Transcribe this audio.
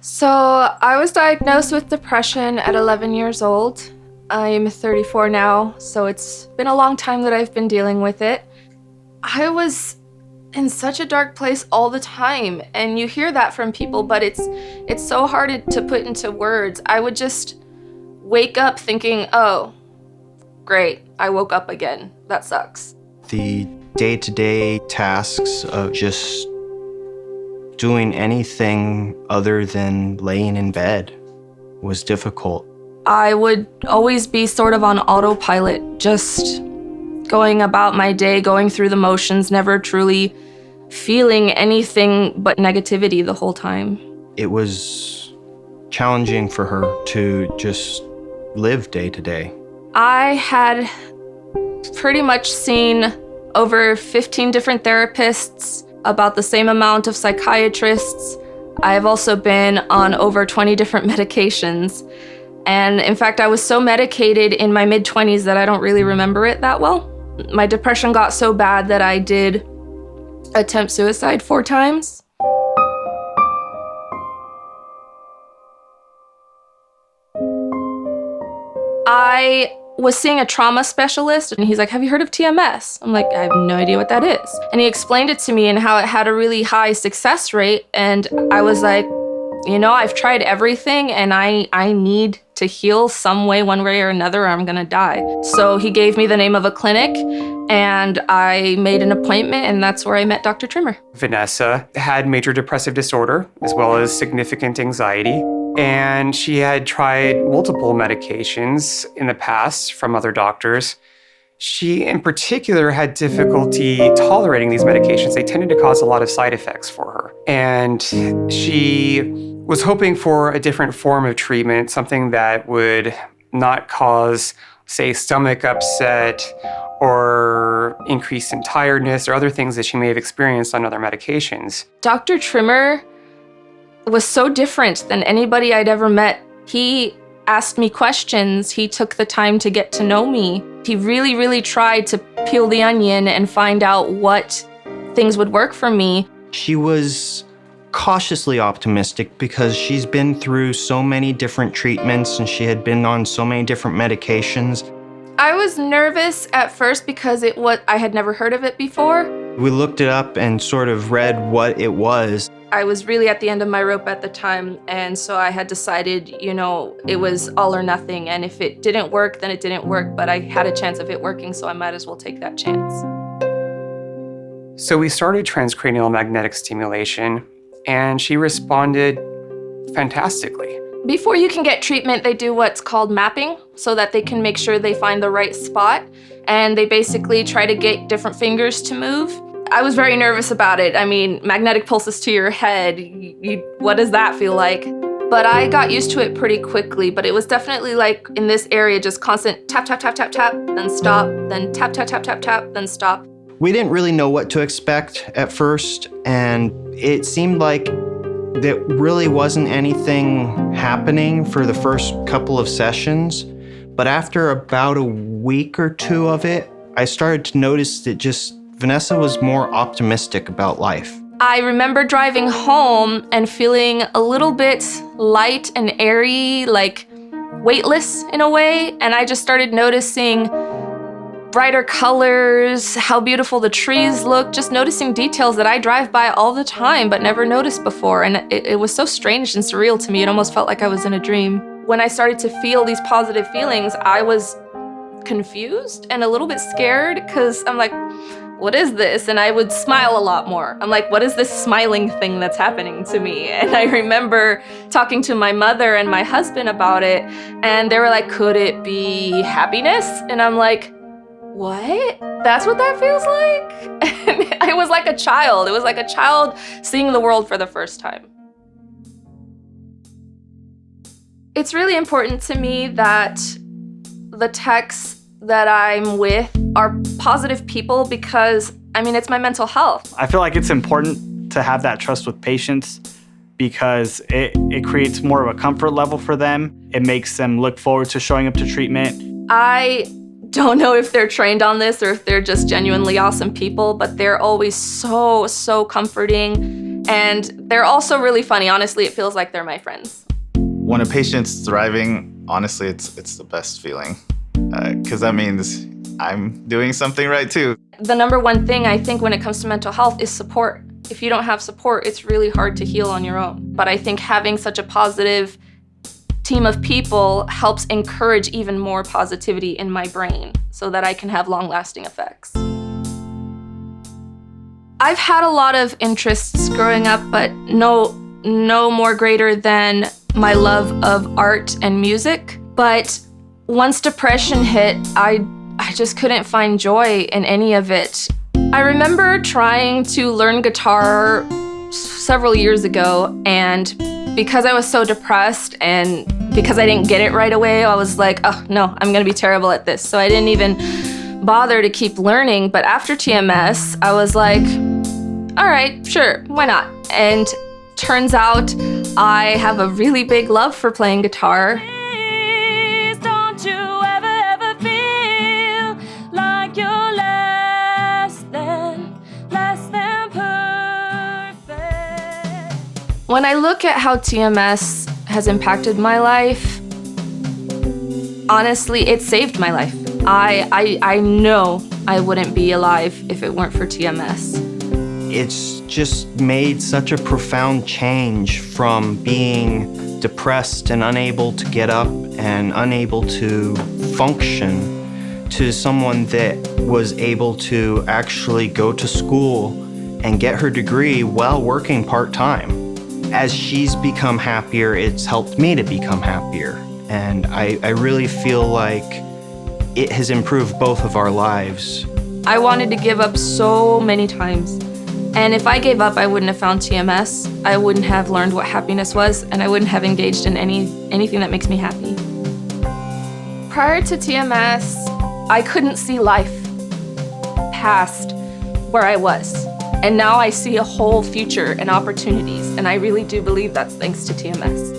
So I was diagnosed with depression at 11 years old. I'm 34 now, so it's been a long time that I've been dealing with it. I was in such a dark place all the time, and you hear that from people, but it's so hard to put into words. I would just wake up thinking, oh, great, I woke up again. That sucks. The day-to-day tasks of just doing anything other than laying in bed was difficult. I would always be sort of on autopilot, just going about my day, going through the motions, never truly feeling anything but negativity the whole time. It was challenging for her to just live day to day. I had pretty much seen over 15 different therapists, about the same amount of psychiatrists. I've also been on over 20 different medications. And in fact, I was so medicated in my mid-20s that I don't really remember it that well. My depression got so bad that I did attempt suicide 4 times. I was seeing a trauma specialist, and he's like, have you heard of TMS? I'm like, I have no idea what that is. And he explained it to me and how it had a really high success rate. And I was like, you know, I've tried everything and I need to heal some way, one way or another, or I'm gonna die. So he gave me the name of a clinic and I made an appointment, and that's where I met Dr. Trimmer. Vanessa had major depressive disorder as well as significant anxiety. And she had tried multiple medications in the past from other doctors. She, in particular, had difficulty tolerating these medications. They tended to cause a lot of side effects for her. And she was hoping for a different form of treatment, something that would not cause, say, stomach upset or increase in tiredness or other things that she may have experienced on other medications. Dr. Trimmer was so different than anybody I'd ever met. He asked me questions. He took the time to get to know me. He really, really tried to peel the onion and find out what things would work for me. She was cautiously optimistic because she's been through so many different treatments and she had been on so many different medications. I was nervous at first because I had never heard of it before. We looked it up and sort of read what it was. I was really at the end of my rope at the time, and so I had decided, you know, it was all or nothing, and if it didn't work, then it didn't work, but I had a chance of it working, so I might as well take that chance. So we started Transcranial Magnetic Stimulation, and she responded fantastically. Before you can get treatment, they do what's called mapping, so that they can make sure they find the right spot, and they basically try to get different fingers to move. I was very nervous about it. I mean, magnetic pulses to your head, what does that feel like? But I got used to it pretty quickly, but it was definitely like in this area, just constant tap, tap, tap, tap, tap, then stop, then tap, tap, tap, tap, tap, then stop. We didn't really know what to expect at first, and it seemed like there really wasn't anything happening for the first couple of sessions. But after about a week or 2 of it, I started to notice that Vanessa was more optimistic about life. I remember driving home and feeling a little bit light and airy, like weightless in a way, and I just started noticing brighter colors, how beautiful the trees look, just noticing details that I drive by all the time but never noticed before, and it was so strange and surreal to me. It almost felt like I was in a dream. When I started to feel these positive feelings, I was confused and a little bit scared because I'm like, what is this? And I would smile a lot more. I'm like, what is this smiling thing that's happening to me? And I remember talking to my mother and my husband about it, and they were like, could it be happiness? And I'm like, what? That's what that feels like? And I was like a child. It was like a child seeing the world for the first time. It's really important to me that the techs that I'm with are positive people because, I mean, it's my mental health. I feel like it's important to have that trust with patients because it creates more of a comfort level for them. It makes them look forward to showing up to treatment. I don't know if they're trained on this or if they're just genuinely awesome people, but they're always so comforting And they're also really funny. Honestly, it feels like they're my friends. When a patient's thriving, honestly, it's the best feeling. Because that means I'm doing something right too. The number one thing I think when it comes to mental health is support. If you don't have support, it's really hard to heal on your own. But I think having such a positive team of people helps encourage even more positivity in my brain so that I can have long-lasting effects. I've had a lot of interests growing up, but no more greater than my love of art and music. But once depression hit, I just couldn't find joy in any of it. I remember trying to learn guitar several years ago, and because I was so depressed and because I didn't get it right away, I was like, oh no, I'm gonna be terrible at this. So I didn't even bother to keep learning. But after TMS, I was like, all right, sure, why not? And turns out I have a really big love for playing guitar. Please don't you ever feel like you're less than perfect. When I look at how TMS has impacted my life, honestly, it saved my life. I know I wouldn't be alive if it weren't for TMS. It's just made such a profound change from being depressed and unable to get up and unable to function to someone that was able to actually go to school and get her degree while working part-time. As she's become happier, it's helped me to become happier. And I really feel like it has improved both of our lives. I wanted to give up so many times. And if I gave up, I wouldn't have found TMS. I wouldn't have learned what happiness was, and I wouldn't have engaged in anything that makes me happy. Prior to TMS, I couldn't see life past where I was. And now I see a whole future and opportunities, and I really do believe that's thanks to TMS.